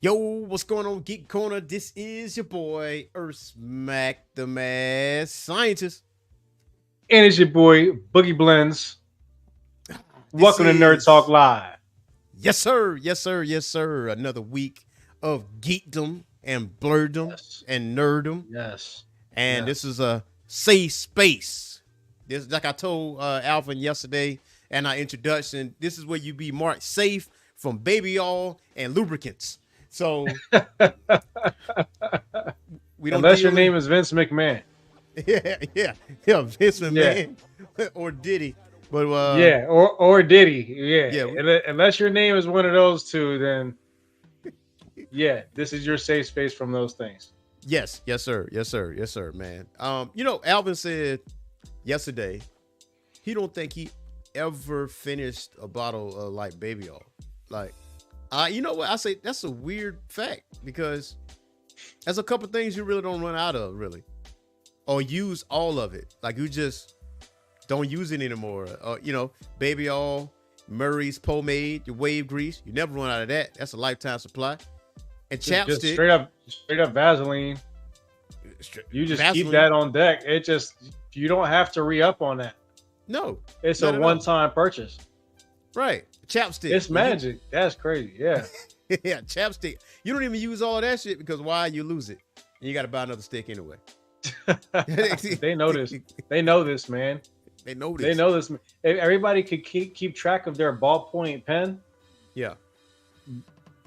Yo, what's going on, Geek Corner? This is your boy, Earth Smack, the Mad Scientist. And it's your boy, Boogie Blends. Welcome to Nerd Talk Live. Yes, sir. Yes, sir. Yes, sir. Another week of geekdom and blurdom and nerdom. Yes. And this is a safe space. This, like I told Alvin yesterday in our introduction, this is where you be marked safe from baby oil and lubricants. So we don't unless your name is Vince McMahon. Yeah, Vince McMahon or Diddy. But or Diddy. Yeah. Unless your name is one of those two, then this is your safe space from those things. Yes, sir, man. Alvin said yesterday he don't think he ever finished a bottle of like baby oil. Like, you know what? I say that's a weird fact because there's a couple things you really don't run out of, really, or use all of it. Like you just don't use it anymore. Baby oil, Murray's pomade, your wave grease. You never run out of that. That's a lifetime supply. And chapstick, just straight up Vaseline. You just Vaseline. Keep that on deck. It just you don't have to re-up on that. No, it's a one-time purchase. Right. Chapstick. It's magic. That's crazy. Yeah. Yeah, chapstick. You don't even use all of that shit because why? You lose it. And you got to buy another stick anyway. They know this. They know this, man. They know this. They know this. If everybody could keep track of their ballpoint pen. Yeah.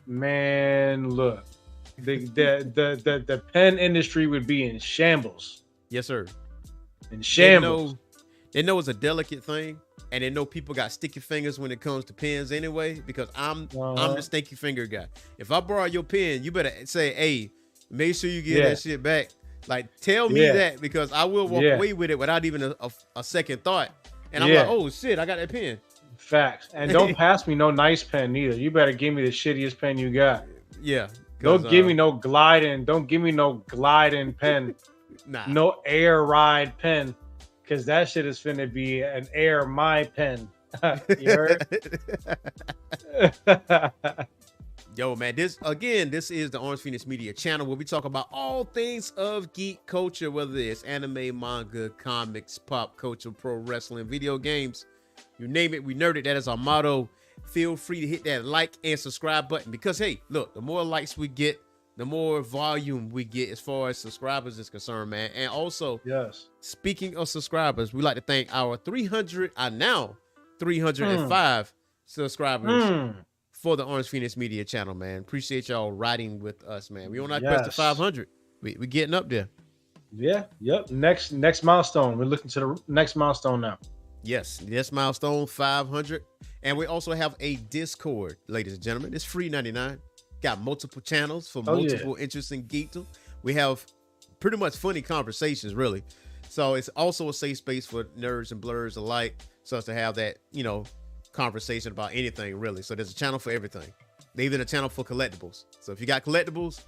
Man, look. The pen industry would be in shambles. Yes, sir. In shambles. They know it's a delicate thing. And they know people got sticky fingers when it comes to pens anyway, because I'm the sticky finger guy. If I borrow your pen, you better say, hey, make sure you get that shit back. Like, tell me that, because I will walk away with it without even a second thought. And I'm like, oh, shit, I got that pen. Facts. And don't pass me no nice pen neither. You better give me the shittiest pen you got. Yeah. Don't give me no gliding. Don't give me no gliding pen. Nah. No air ride pen. Because that shit is finna be an air my pen. You heard? Yo, man, this is the Orange Phoenix Media channel where we talk about all things of geek culture, whether it's anime, manga, comics, pop culture, pro wrestling, video games, you name it, we nerd it. That is our motto. Feel free to hit that like and subscribe button because, hey, look, the more likes we get, the more volume we get as far as subscribers is concerned, man. And also, speaking of subscribers, we like to thank our 305 subscribers for the Orange Phoenix Media channel, man. Appreciate y'all riding with us, man. We on our quest to 500. We getting up there. Yeah. Yep. Next milestone. We're looking to the next milestone now. Yes. Milestone 500. And we also have a Discord, ladies and gentlemen. It's free 99. Got multiple channels for multiple interests in geekdom. We have pretty much funny conversations, really. So it's also a safe space for nerds and blurs alike, so as to have that, conversation about anything, really. So there's a channel for everything. There's even a channel for collectibles. So if you got collectibles,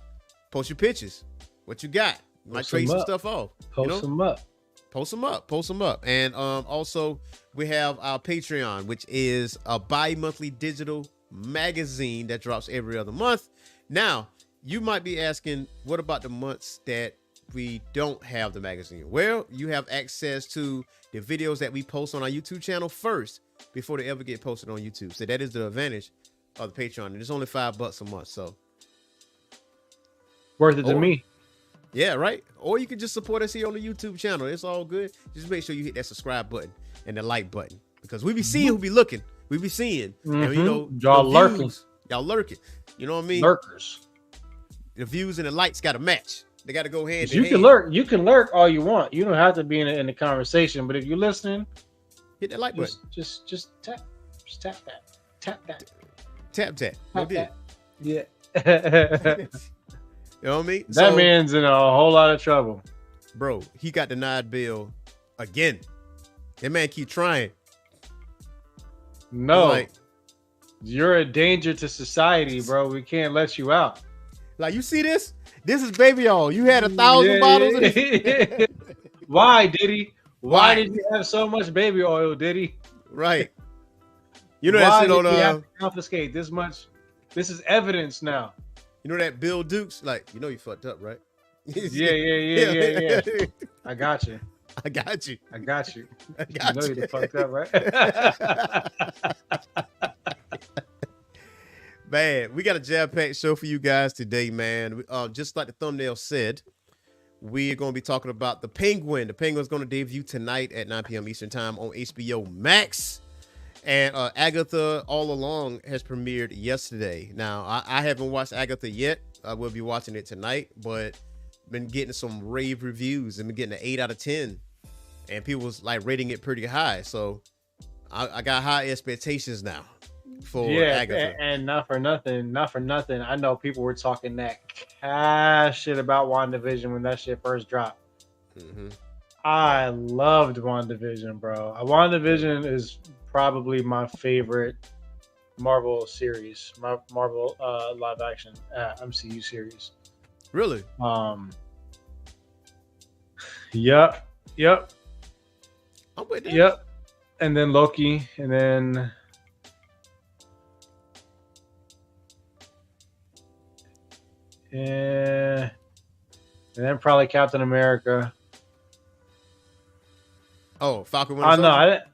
post your pictures. What you got? You might trade some stuff off. Post them up. Post them up. And also, we have our Patreon, which is a bi-monthly digital magazine that drops every other month. Now, you might be asking, what about the months that we don't have the magazine? Well, you have access to the videos that we post on our YouTube channel first before they ever get posted on YouTube. So that is the advantage of the Patreon. And it's only $5 a month. So worth it to me. Yeah, right. Or you can just support us here on the YouTube channel. It's all good. Just make sure you hit that subscribe button and the like button, because we be seeing who be looking. We be seeing, and, y'all lurking. Y'all lurking. You know what I mean? Lurkers. The views and the likes got to match. They got to go hand in You hand. can lurk. You can lurk all you want. You don't have to be in the conversation. But if you're listening, Hit that like button. Just tap that. Tap that. Tap. Tap that. Yeah. You know what I mean? That man's in a whole lot of trouble. Bro, he got denied bail again. That man keep trying. No. Like, you're a danger to society, bro. We can't let you out. Like, you see this? This is baby oil. You had 1,000 bottles of this. Why, Diddy? Why did you have so much baby oil, Diddy? Right. You know that shit on you have to confiscate this much? This is evidence now. You know that Bill Dukes? Like, you know you fucked up, right? Yeah. I got you. I got you. I got you. You know you fucked up, right? Man, we got a jam-packed show for you guys today, man. Just like the thumbnail said, we're going to be talking about The Penguin. The Penguin's going to debut tonight at 9 p.m. Eastern Time on HBO Max. And Agatha All Along has premiered yesterday. Now, I haven't watched Agatha yet. I will be watching it tonight, but been getting some rave reviews and been getting an 8 out of 10. And people was like rating it pretty high. So I got high expectations now for Agatha. And not for nothing. I know people were talking that cash shit about WandaVision when that shit first dropped. Mm-hmm. I loved WandaVision, bro. WandaVision is probably my favorite Marvel series, Marvel live action MCU series. Really? Yep. I'm with that. Yep. And then Loki, and then probably Captain America. Oh, Falcon Winter Soldier?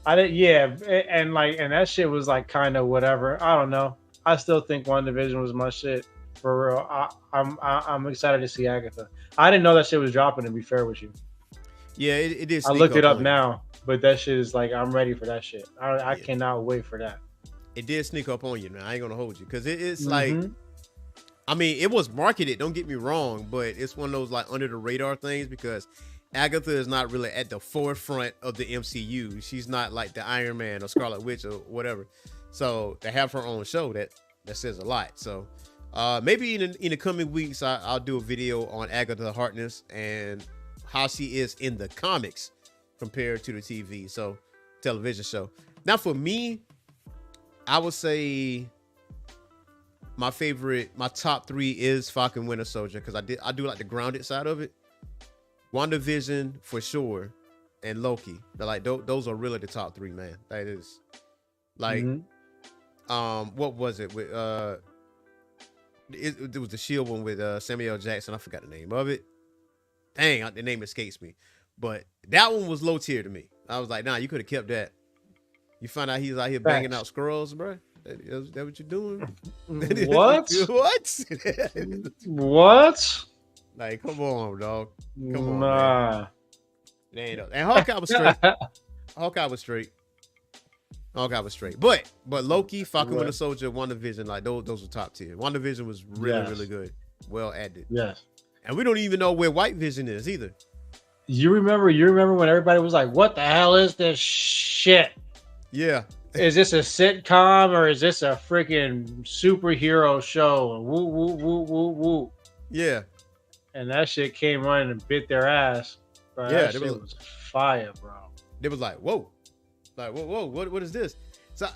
I didn't. Yeah, and that shit was like kind of whatever. I don't know. I still think WandaVision was my shit for real. I'm excited to see Agatha. I didn't know that shit was dropping. To be fair with you. Yeah, it is. I looked it up now, but that shit is like, I'm ready for that shit. I cannot wait for that. It did sneak up on you, man. I ain't gonna hold you because it's like, I mean, it was marketed. Don't get me wrong, but it's one of those like under the radar things because Agatha is not really at the forefront of the MCU. She's not like the Iron Man or Scarlet Witch or whatever. So to have her own show, that says a lot. So maybe in the coming weeks, I'll do a video on Agatha Harkness and how she is in the comics compared to the television show. Now for me, I would say my top 3 is Falcon Winter Soldier because I do like the grounded side of it. WandaVision for sure, and Loki. They're like those are really the top 3, man. That is like, what was it with? It was the Shield one with Samuel L. Jackson. I forgot the name of it. Dang, the name escapes me. But that one was low tier to me. I was like, nah, you could have kept that. You find out he's out here banging out squirrels, bro. Is that what you're doing? What? What? Like, come on, dog. Come on, nah. Man. And Hawkeye was straight. Hawkeye was straight. But Loki, Falcon Winter Soldier, WandaVision, like those were top tier. WandaVision was really good. Well acted. Yes. And we don't even know where White Vision is either. You remember when everybody was like, what the hell is this shit? Yeah. Is this a sitcom or is this a freaking superhero show? Woo, woo, woo, woo, woo. Yeah. And that shit came running and bit their ass. Bro, yeah, that shit was fire, bro. They was like, whoa. Like, whoa, what is this? So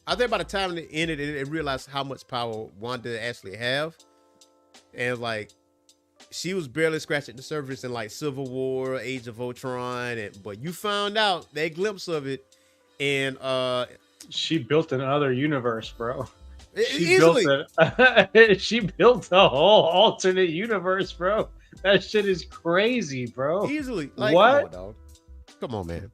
I think by the time it ended, it realized how much power Wanda actually have. And like, she was barely scratching the surface in like Civil War, Age of Ultron, but you found out that glimpse of it, and she built another universe, bro. She built a whole alternate universe, bro. That shit is crazy, bro. Easily, like, what? Come on, dog. Come on, man.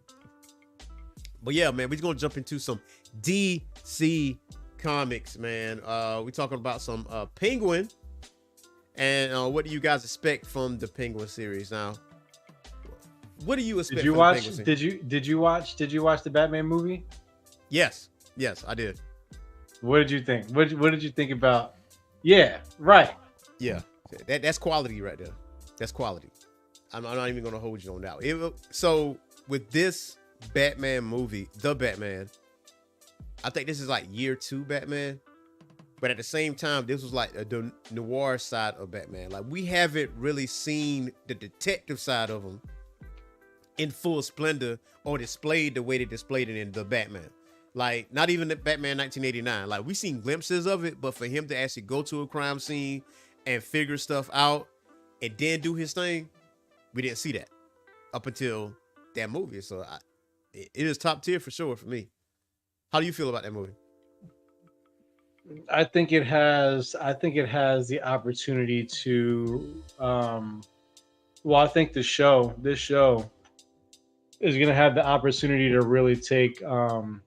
But yeah, man, we're gonna jump into some DC comics, man. We're talking about some Penguin. And what do you guys expect from the Penguin series? Now, what do you expect? Did you watch the Batman movie? Yes, I did. What did you think? What did you think about? Yeah, right. Yeah, that's quality right there. That's quality. I'm not even gonna hold you on that. So with this Batman movie, The Batman. I think this is like year 2 Batman. But at the same time, this was like the noir side of Batman. Like, we haven't really seen the detective side of him in full splendor or displayed the way they displayed it in The Batman. Like, not even the Batman 1989. Like, we seen glimpses of it, but for him to actually go to a crime scene and figure stuff out and then do his thing, we didn't see that up until that movie. So it is top tier for sure for me. How do you feel about that movie? I think it has the opportunity to I think this show is going to have the opportunity to really take the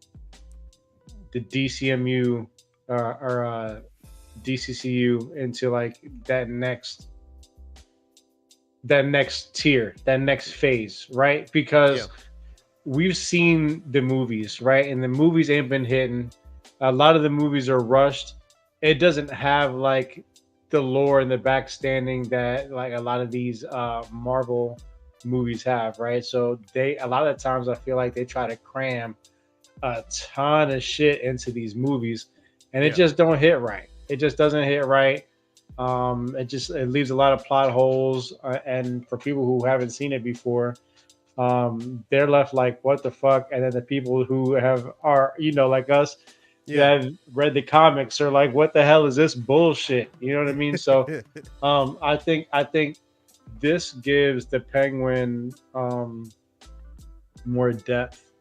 DCMU or DCCU into like that next tier, that next phase, right? Because we've seen the movies, right? And the movies ain't been hitting. A lot of the movies are rushed. It doesn't have like the lore and the backstanding that like a lot of these Marvel movies have, right? So a lot of the times I feel like they try to cram a ton of shit into these movies, and it just don't hit right. It just doesn't hit right. It leaves a lot of plot holes, and for people who haven't seen it before, they're left like, what the fuck? And then the people who are like us that have read the comics are like, what the hell is this bullshit? You know what I mean? So I think this gives the Penguin more depth,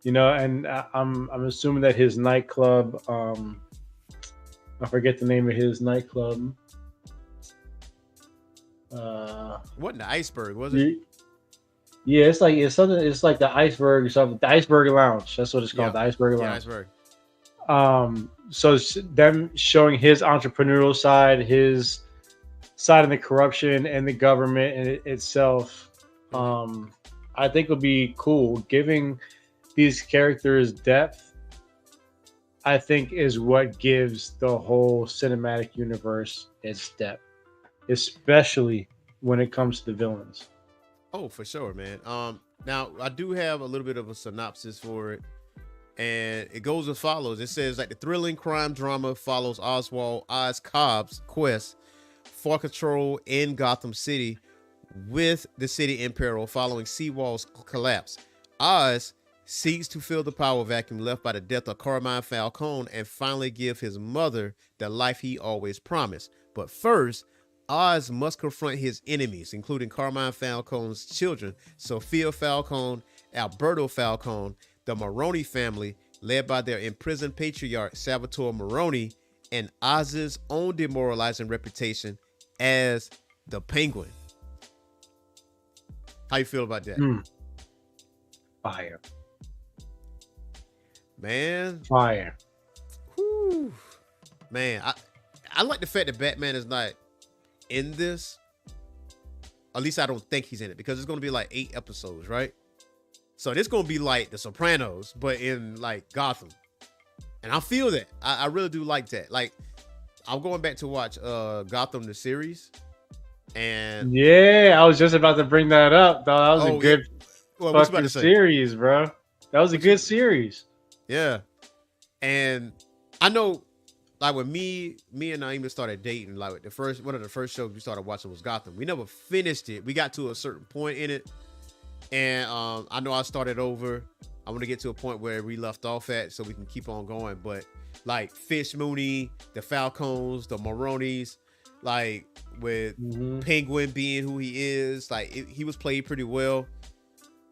and I'm assuming that his nightclub, I forget the name of his nightclub. What, the Iceberg, was it? Yeah, it's like the Iceberg or something. The Iceberg Lounge. That's what it's called. The Iceberg Lounge. Iceberg. So them showing his entrepreneurial side, his side of the corruption and the government itself, I think would be cool. Giving these characters depth, I think, is what gives the whole cinematic universe its depth, especially when it comes to the villains. Oh, for sure, man. Now I do have a little bit of a synopsis for it, and it goes as follows. It says like the thrilling crime drama follows Oswald Oz Cobb's quest for control in Gotham City, with the city in peril following Seawall's collapse. Oz seeks to fill the power vacuum left by the death of Carmine Falcone and finally give his mother the life he always promised. But first, Oz must confront his enemies, including Carmine Falcone's children, Sophia Falcone, Alberto Falcone, the Maroni family, led by their imprisoned patriarch Salvatore Maroni, and Oz's own demoralizing reputation as the Penguin. How you feel about that? Fire. Man. Fire. Whew. Man, I like the fact that Batman is not in this. At least I don't think he's in it, because it's going to be like 8 episodes, right? So this going to be like The Sopranos, but in like Gotham. And I feel that. I really do like that. Like, I'm going back to watch Gotham the series. And yeah, I was just about to bring that up, though. That was a good fucking series, bro. That was a good series. Yeah. And I know, like, when me and Naima started dating, like one of the first shows we started watching was Gotham. We never finished it. We got to a certain point in it, and I know I started over. I want to get to a point where we left off at, so we can keep on going. But like Fish Mooney, the Falcones, the Maronis, like with Penguin being who he is, like he was played pretty well.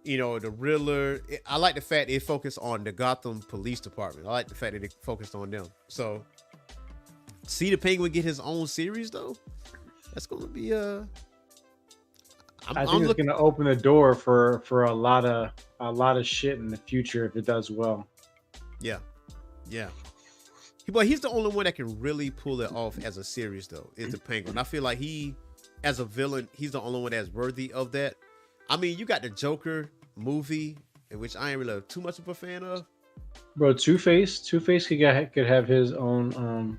You know, the Riddler. I like the fact it focused on the Gotham Police Department. I like the fact that it focused on them. So, see the Penguin get his own series though. That's gonna be I think it's gonna open the door for a lot of shit in the future if it does well. Yeah. But he's the only one that can really pull it off as a series though. Is the Penguin. I feel like he, as a villain, he's the only one that's worthy of that. I mean, you got the Joker movie, which I ain't really too much of a fan of. Bro, Two-Face could have his own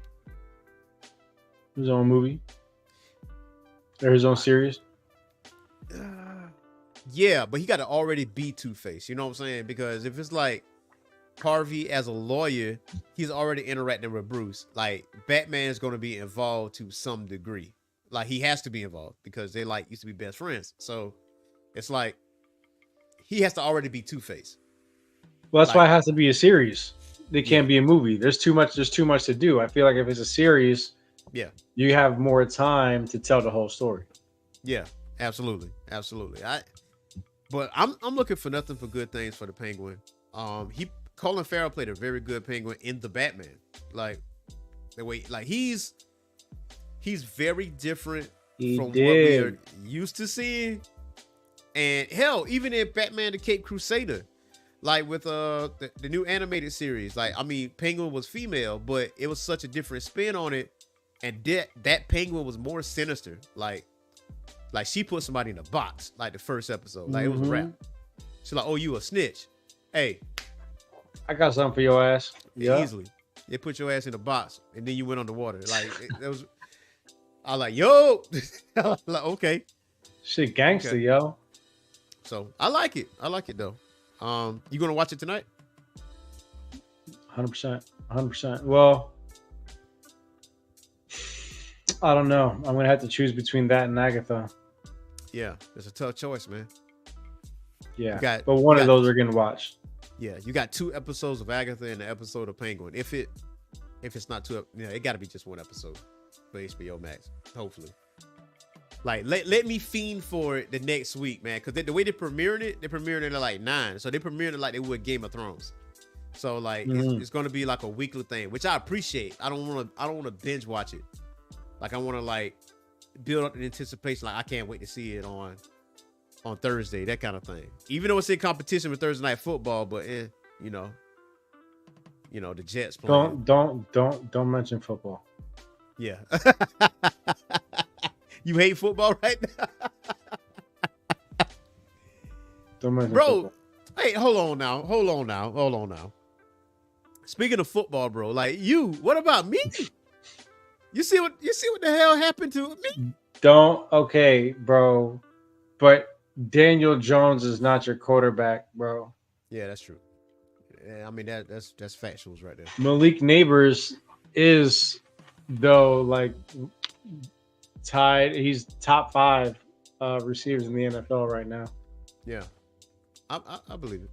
movie or his own series. Yeah, but he got to already be Two-Face. You know what I'm saying? Because if it's like Harvey as a lawyer, he's already interacting with Bruce. Like Batman's going to be involved to some degree. Like he has to be involved because they like used to be best friends. So it's like he has to already be Two-Face. Well, that's Like, why it has to be a series. It can't Yeah. be a movie. There's too much to do. I feel like if it's a series, yeah, you have more time to tell the whole story. yeah, absolutely. But I'm looking for nothing for good things for the Penguin. Colin Farrell played a very good Penguin in the Batman. Like the way, like he's very different from what we are used to seeing. And hell, even in Batman the Caped Crusader, like with the new animated series, like I mean, Penguin was female, but it was such a different spin on it, and that Penguin was more sinister. Like she put somebody in a box, like the first episode, like it was a wrap. She's like, "Oh, you a snitch? Hey, I got something for your ass." Yeah, easily. They put your ass in a box, and then you went underwater. Like it was. I was like, "Yo," like okay, shit, gangster, yo. So I like it. I like it though. You gonna watch it tonight? 100%. Well, I don't know. I'm gonna have to choose between that and Agatha. Yeah, it's a tough choice, man. Yeah, but one of those we're gonna watch. Yeah, you got 2 episodes of Agatha and an episode of Penguin. If it's not 2, it got to be just 1 episode for HBO Max. Hopefully, like let me fiend for it the next week, man. Because the way they're premiering it at like 9, so they premiering it like they would Game of Thrones. So like it's gonna be like a weekly thing, which I appreciate. I don't want to binge watch it. Like I want to like build up the anticipation. Like I can't wait to see it on Thursday, that kind of thing. Even though it's in competition with Thursday Night Football, but you know the Jets playing. Don't mention football. Yeah. You hate football right now? Don't mention bro, football. Hey, hold on now. Speaking of football, bro, like what about me? You see what the hell happened to me? Okay, bro. But Daniel Jones is not your quarterback, bro. Yeah, that's true. Yeah, I mean that's factuals right there. Malik Neighbors is though like tied. He's top 5 receivers in the NFL right now. Yeah, I believe it.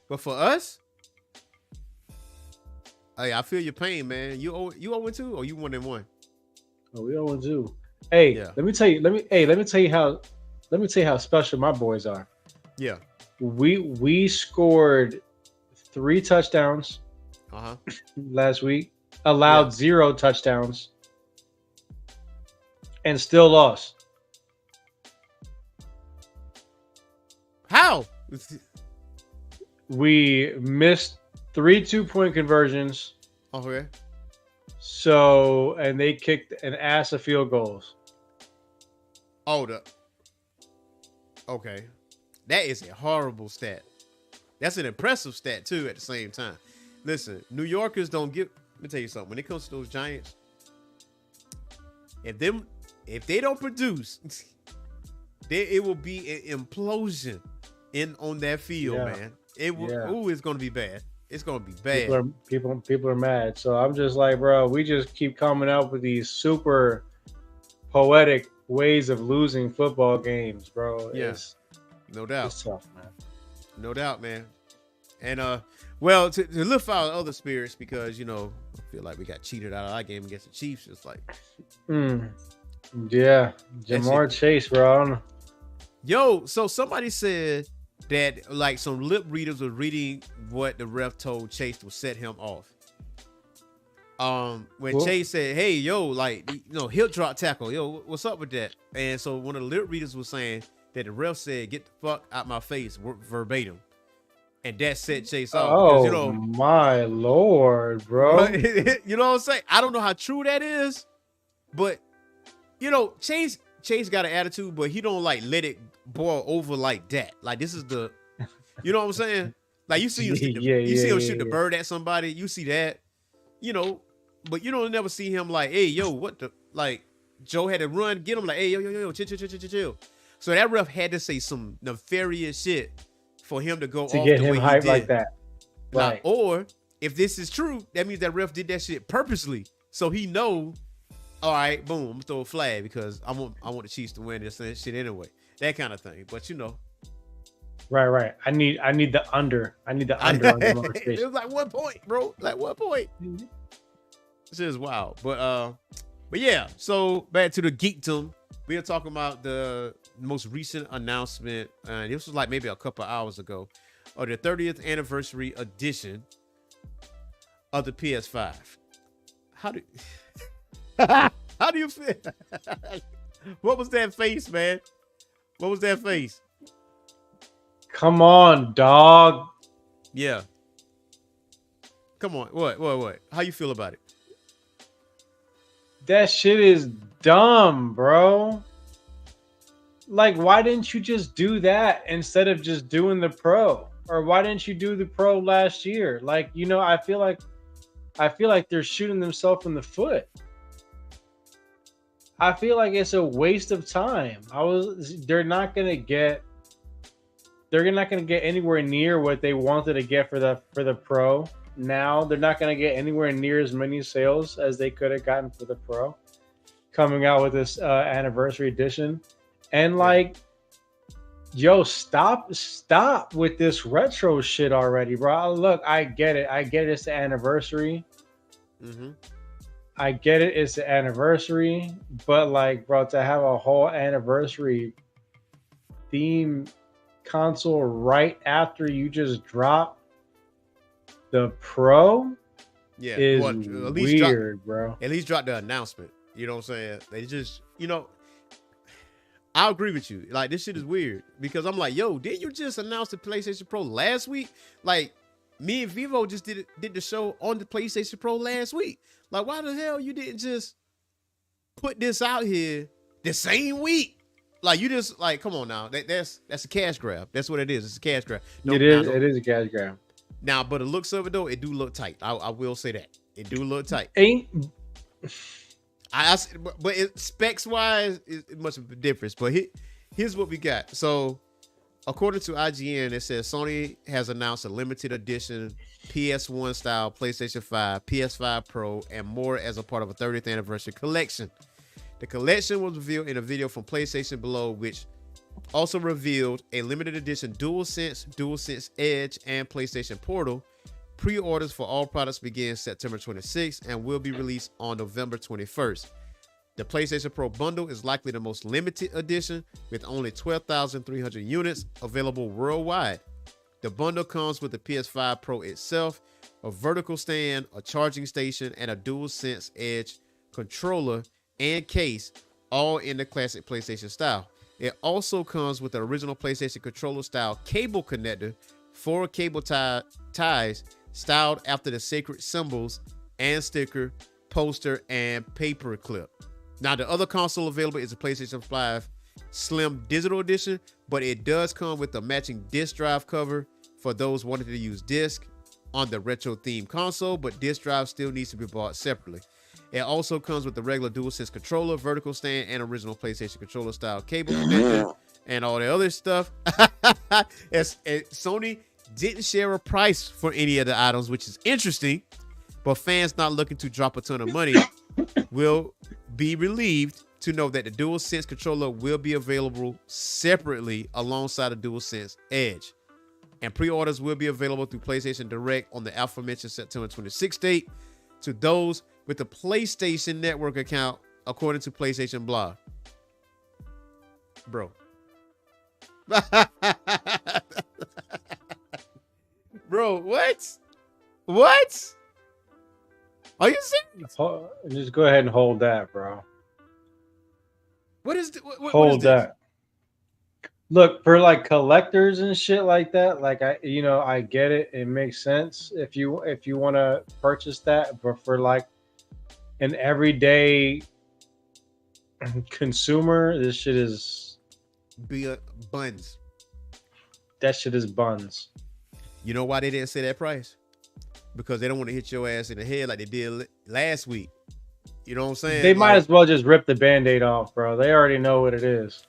But for us, hey, I feel your pain, man. You 0-2 or you 1-1? Oh, we 0-2. Hey, yeah. Let me tell you how special my boys are. Yeah. We scored 3 touchdowns last week, allowed 0 touchdowns, and still lost. How? We missed 3 2-point conversions. Okay. So, and they kicked an ass of field goals. Okay. That is a horrible stat. That's an impressive stat too at the same time. Listen, New Yorkers don't give. Let me tell you something. When it comes to those Giants, if they don't produce, it will be an implosion on that field, man. It will. Yeah. Ooh, it's gonna be bad. It's gonna be bad. People are mad. So I'm just like, bro, we just keep coming up with these super poetic ways of losing football games, bro. Yes, no doubt. It's tough, man. No doubt, man. And well, to lift our other spirits, because I feel like we got cheated out of our game against the Chiefs. It's like, yeah, Jamar Chase, bro. Yo, so somebody said that like some lip readers were reading what the ref told Chase to set him off. When Chase said, "Hey, yo, like heel drop tackle, yo, what's up with that?" And so one of the lip readers was saying that the ref said, "Get the fuck out my face," verbatim, and that set Chase off. Oh, because, my lord, bro! You know what I'm saying? I don't know how true that is, but Chase got an attitude, but he don't like let it boil over like that. Like this is the, you know what I'm saying? Like you see him shoot the bird at somebody. You see that, but you don't never see him like, hey, yo, what the, like Joe had to run, get him like, hey, yo, chill. So that ref had to say some nefarious shit for him to go to off get the him way he hyped did. like that. Now, Right. or if this is true, that means that ref did that shit purposely, so he know. All right, boom, I'm gonna throw a flag because I want the Chiefs to win this shit anyway. That kind of thing. But you know, Right. I need the under. I need the under on the it motivation. was like 1 point, bro. Like 1 point. This is wild. But yeah. So back to the geekdom. We are talking about the most recent announcement, and this was like maybe a couple hours ago, of the 30th anniversary edition of the PS5. How do you feel? What was that face, man? What was that face? Come on, dog. Yeah. Come on. What? How you feel about it? That shit is dumb, bro. Like, why didn't you just do that instead of just doing the Pro? Or why didn't you do the Pro last year? Like, you know, I feel like they're shooting themselves in the foot. I feel like it's a waste of time. They're not gonna get anywhere near what they wanted to get for the Pro. Now they're not gonna get anywhere near as many sales as they could have gotten for the Pro. Coming out with this anniversary edition, and like, yo, stop with this retro shit already, bro. Look, I get it. It's the anniversary. Mm-hmm. I get it. It's the anniversary, but like, bro, to have a whole anniversary theme console right after you just drop the Pro, is at least weird, bro. At least drop the announcement. You know what I'm saying? They just, you know, I agree with you. Like, this shit is weird because I'm like, yo, didn't you just announce the PlayStation Pro last week? Like, me and Vivo just did the show on the PlayStation Pro last week. Like, why the hell you didn't just put this out here the same week? Like, you just, like, come on now. That's a cash grab. That's what it is. It's a cash grab. It is a cash grab. Now, but the looks of it though, it do look tight. I will say that. It do look tight. But specs wise, it much of a difference. But here's what we got. So, according to IGN, it says Sony has announced a limited edition PS1 style PlayStation 5, PS5 Pro, and more as a part of a 30th anniversary collection. The collection was revealed in a video from PlayStation Below, which also revealed a limited edition DualSense Edge, and PlayStation Portal. Pre-orders for all products begin September 26th and will be released on November 21st. The PlayStation Pro bundle is likely the most limited edition, with only 12,300 units available worldwide. The bundle comes with the PS5 Pro itself, a vertical stand, a charging station, and a DualSense Edge controller and case, all in the classic PlayStation style. It also comes with the original PlayStation controller style cable connector, 4 cable ties styled after the sacred symbols, and sticker, poster, and paper clip. Now, the other console available is the PlayStation 5 Slim Digital Edition, but it does come with a matching disc drive cover for those wanting to use disc on the retro themed console, but disc drive still needs to be bought separately. It also comes with the regular DualSense controller, vertical stand, and original PlayStation controller style cable connector, and all the other stuff. Sony didn't share a price for any of the items, which is interesting, but fans not looking to drop a ton of money will be relieved to know that the DualSense controller will be available separately alongside the DualSense Edge. And pre-orders will be available through PlayStation Direct on the aforementioned September 26th date to those with the PlayStation Network account, according to PlayStation Blog. Bro. Bro, what? What? Are you serious? Just go ahead and hold that, bro. What is hold that? Look, for like collectors and shit like that, like I get it. It makes sense if you want to purchase that, but for like an everyday consumer, this shit is buns. That shit is buns. You know why they didn't say that price? Because they don't want to hit your ass in the head like they did last week. You know what I'm saying? They might as well just rip the Band-Aid off, bro. They already know what it is.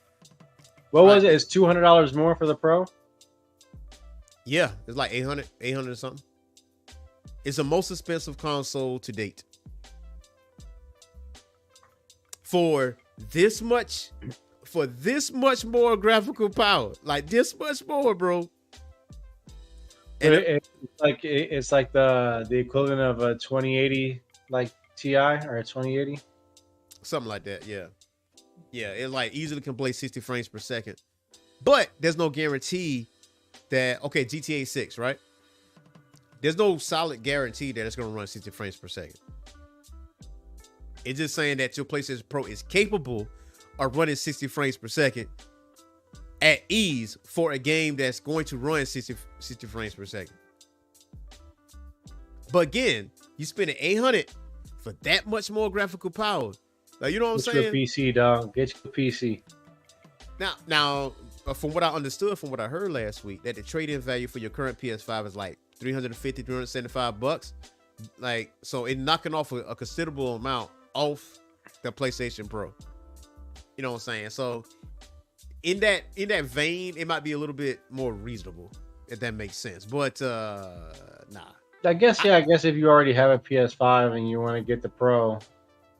What was it? It's $200 more for the Pro? Yeah, it's like 800 or something. It's the most expensive console to date. For this much more graphical power. Like this much more, bro. And it's like the equivalent of a 2080 like Ti or a 2080. Something like that, yeah. Yeah, it like easily can play 60 frames per second. But there's no guarantee that, okay, GTA 6, right? There's no solid guarantee that it's going to run 60 frames per second. It's just saying that your PlayStation Pro is capable of running 60 frames per second at ease for a game that's going to run 60 frames per second. But again, you spending $800 for that much more graphical power. Like, you know what I'm saying? Get your PC, dog. Get your PC. Now, from what I understood, from what I heard last week, that the trade-in value for your current PS5 is like $350, $375. Like, so it's knocking off a considerable amount off the PlayStation Pro. You know what I'm saying? So in that vein, it might be a little bit more reasonable, if that makes sense. But nah. I guess if you already have a PS5 and you want to get the Pro,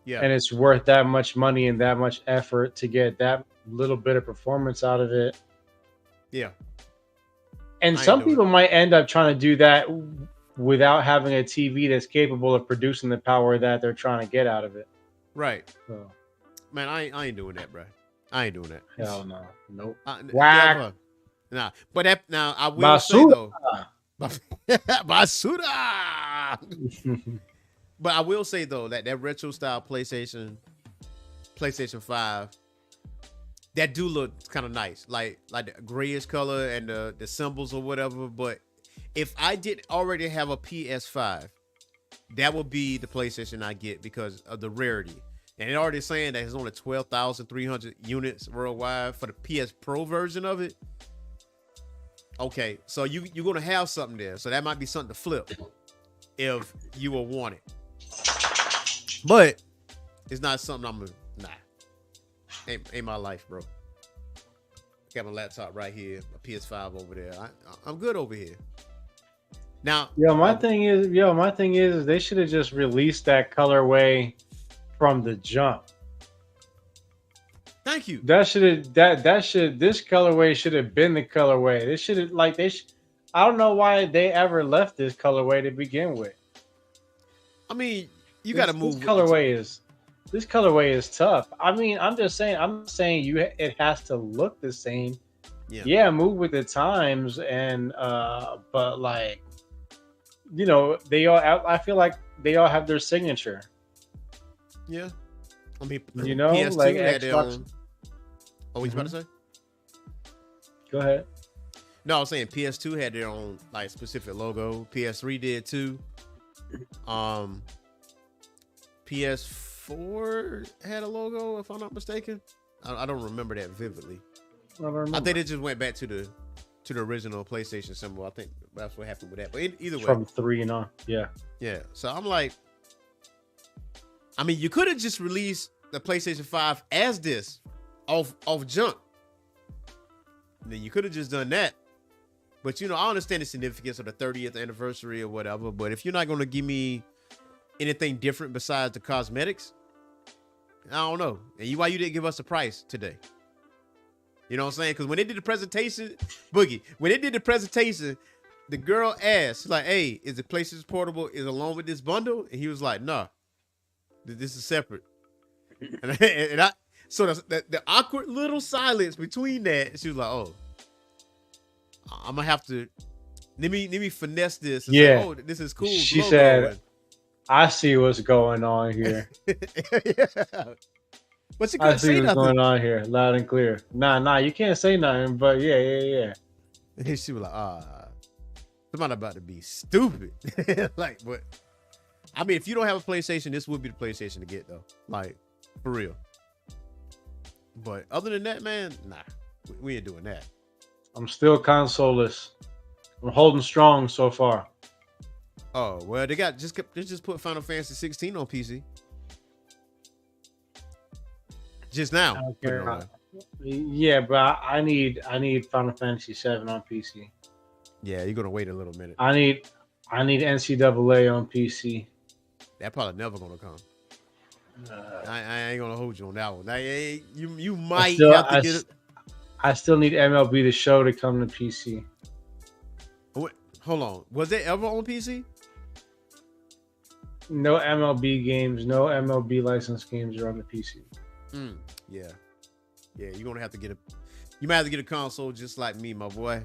yeah, and it's worth that much money and that much effort to get that little bit of performance out of it. Yeah. And some people might end up trying to do that without having a TV that's capable of producing the power that they're trying to get out of it. Right. So, man, I ain't doing that, bro. I ain't doing that. Hell no. Nope. Whack. Nah. But I will say though. Basuda. But I will say though that retro style PlayStation 5, that do look kind of nice, like the grayish color and the symbols or whatever. But if I did already have a PS5, that would be the PlayStation I get because of the rarity. And it already saying that it's only 12,300 units worldwide for the PS Pro version of it. Okay, so you're gonna have something there, so that might be something to flip if you will want it. But it's not something ain't my life, bro. Got my laptop right here, my PS5 over there. I'm good over here. Now, my thing is they should have just released that colorway from the jump. Thank you. This colorway should have been the colorway. They should have I don't know why they ever left this colorway to begin with. I mean, you got to move. This colorway is tough. I mean, I'm saying it has to look the same. Yeah, move with the times and but like, you know, I feel like they all have their signature. Yeah. I mean, you know, PS2 like had Xbox. their own. Oh, what you about to say? Go ahead. No, I was saying PS2 had their own like specific logo. PS3 did too. PS4 had a logo, if I'm not mistaken. I don't remember that vividly. I think it just went back to the original PlayStation symbol. I think that's what happened with that. But either way, from 3 and on, yeah. So I'm like, I mean, you could have just released the PlayStation 5 as this off jump. Then you could have just done that. But you know, I understand the significance of the 30th anniversary or whatever. But if you're not going to give me anything different besides the cosmetics, I don't know. And why you didn't give us a price today? You know what I'm saying? Because when they did the presentation, Boogie, the girl asked, like, hey, is the PlayStation Portable is along with this bundle? And he was like, nah, this is separate. So the awkward little silence between that, she was like, oh, I'm going to have to, let me finesse this. And say, oh, this is cool. She said, I see what's going on here. Yeah. But you couldn't say nothing. Going on here, loud and clear. Nah, you can't say nothing. But yeah. And she was like, somebody about to be stupid. Like, but I mean, if you don't have a PlayStation, this would be the PlayStation to get though. Like, for real. But other than that, man, nah, we ain't doing that. I'm still consoleless. I'm holding strong so far. Oh well, they just put Final Fantasy 16 on PC. Just now. Yeah, but I need Final Fantasy 7 on PC. Yeah, you're gonna wait a little minute. I need NCAA on PC. That probably never gonna come. Uh, I ain't gonna hold you on that one. You I might still have to get it. I still need MLB The Show to come to PC. What? Hold on. Was it ever on PC? No MLB games, no MLB licensed games are on the PC. Yeah. Yeah, you're gonna have to get a. You might have to get a console just like me, my boy.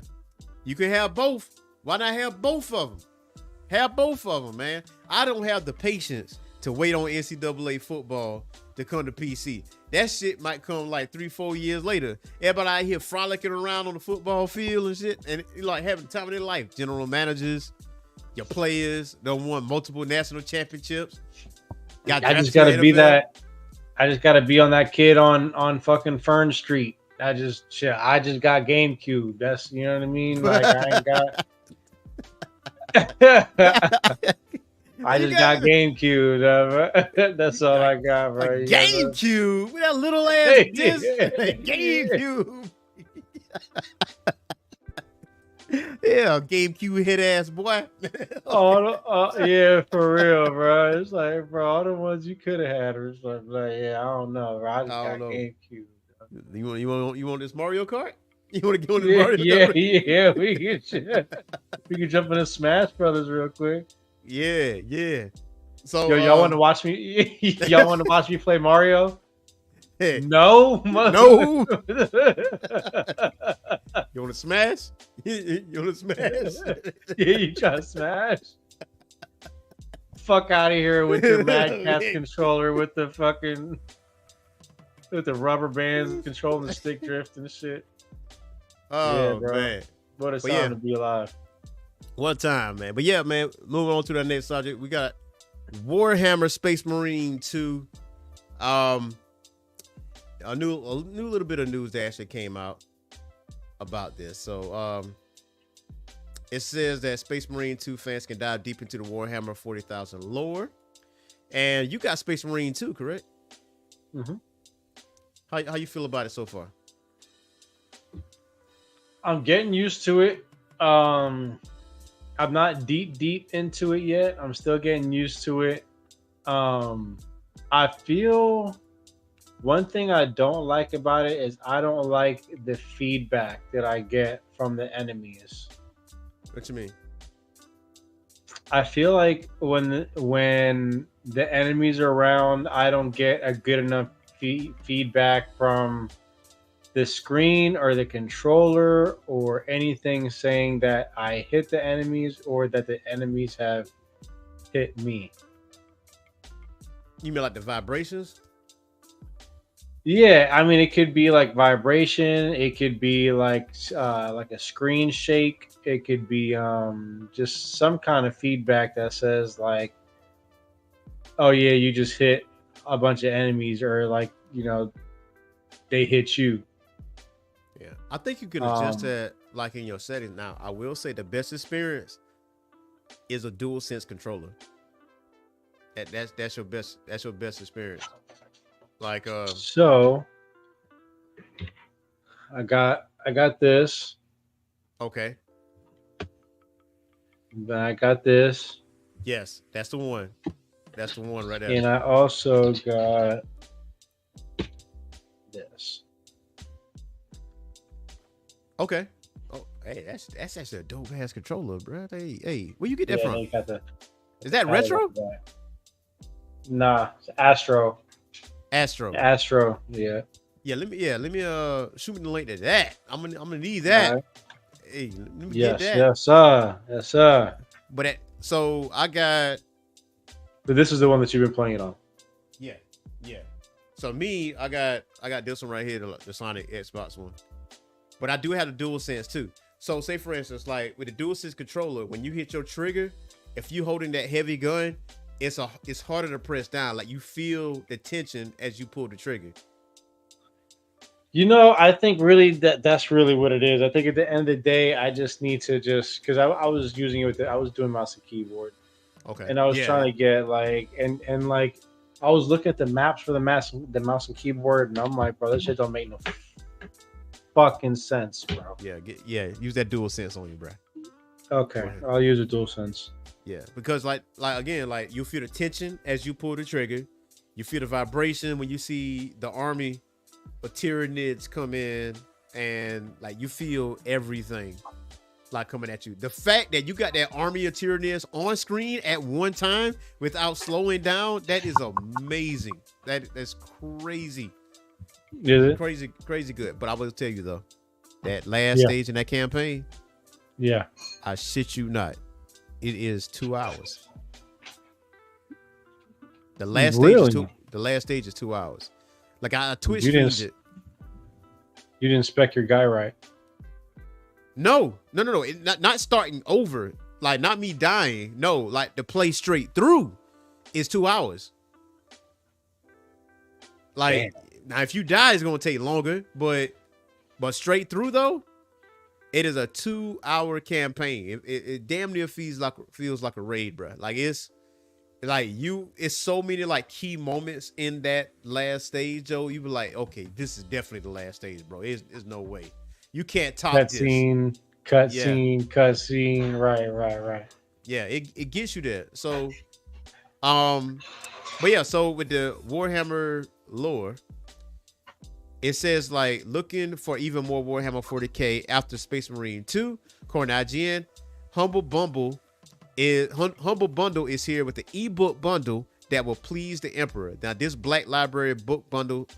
You can have both. Why not have both of them? Have both of them, man. I don't have the patience to wait on NCAA football to come to PC. That shit might come like 3-4 years later. Everybody out here frolicking around on the football field and shit, and like having the time of their life. General managers, your players, they won multiple national championships. I just gotta be that. I just gotta be on that kid on fucking Fern Street. I just got GameCube. That's, you know what I mean. Like I ain't got. I just got GameCube. That's all I got, bro. A GameCube with that little ass disc. GameCube. Yeah, GameCube hit ass boy. Yeah, for real, bro. It's like, bro, all the ones you could have had. It's like, yeah, I don't know, bro. I just got GameCube. You want this Mario Kart? You want to go in the Mario Kart? Yeah. We can jump into Smash Brothers real quick. Yeah. So yo, y'all want to watch me? Y'all want to watch me play Mario? Hey. No. You want to smash? You want to smash? Yeah, you try to smash? Fuck out of here with your Mad Catz controller with the rubber bands controlling the stick drift and shit. Oh, yeah, bro. Man. What a time to be alive. One time, man. But yeah, man, moving on to the next subject. We got Warhammer Space Marine 2. A new little bit of news that actually came out about this. So it says that Space Marine 2 fans can dive deep into the Warhammer 40,000 lore. And you got Space Marine 2, correct? Mm-hmm. How you feel about it so far? I'm getting used to it. I'm not deep into it yet. I'm still getting used to it. I feel one thing I don't like about it is I don't like the feedback that I get from the enemies. What you mean? I feel like when the enemies are around, I don't get a good enough feedback from the screen or the controller or anything saying that I hit the enemies or that the enemies have hit me. You mean like the vibrations? Yeah, I mean it could be like vibration, it could be like a screen shake, it could be just some kind of feedback that says like, oh yeah, you just hit a bunch of enemies, or like, you know, they hit you. Yeah, I think you could adjust that like in your settings. Now, I will say the best experience is a dual sense controller. That's your best experience. Like so I got this. Okay. Then I got this. Yes, that's the one. That's the one right there. And I also got this. Okay. Oh, hey, that's actually a dope ass controller, bro. Hey, where you get that from? Is that retro? Nah, it's Astro. Yeah. Yeah, let me shoot me the link to that. I'm gonna need that. Right. Hey, let me get that. Yes, sir. But so I got. But this is the one that you've been playing on. Yeah. So me, I got this one right here, the Sonic Xbox one. But I do have the DualSense too. So say for instance, like with the DualSense controller, when you hit your trigger, if you holding that heavy gun, it's harder to press down. Like you feel the tension as you pull the trigger. You know, I think really that's really what it is. I think at the end of the day, I just need to because I was using it I was doing mouse and keyboard. Okay. And I was trying to get like and like I was looking at the maps for the mouse and keyboard, and I'm like, bro, this shit don't make no fucking sense, bro. Yeah, use that dual sense on you, bro. Okay, I'll use a dual sense. Yeah, because like again, like you feel the tension as you pull the trigger. You feel the vibration when you see the army of Tyranids come in, and like you feel everything like coming at you. The fact that you got that army of Tyranids on screen at one time without slowing down, that is amazing. That's crazy. Is it? Crazy good. But I will tell you though, that last stage in that campaign, I shit you not, it is 2 hours. The last stage is 2 hours. Like I Twitch streamed it. You didn't spec your guy right. No. Not starting over. Like not me dying. No, like the play straight through is 2 hours. Like now, if you die, it's gonna take longer. But straight through though, it is a 2 hour campaign. It damn near feels like a raid, bro. Like it's so many like key moments in that last stage, Joe. You be like, okay, this is definitely the last stage, bro. There's no way you can't top this. Cutscene. Right. Yeah, it gets you there. So, but yeah, so with the Warhammer lore, it says like looking for even more Warhammer 40K after Space Marine 2, Cornagian, Humble Bundle is here with the ebook bundle that will please the Emperor. Now, this Black Library book bundle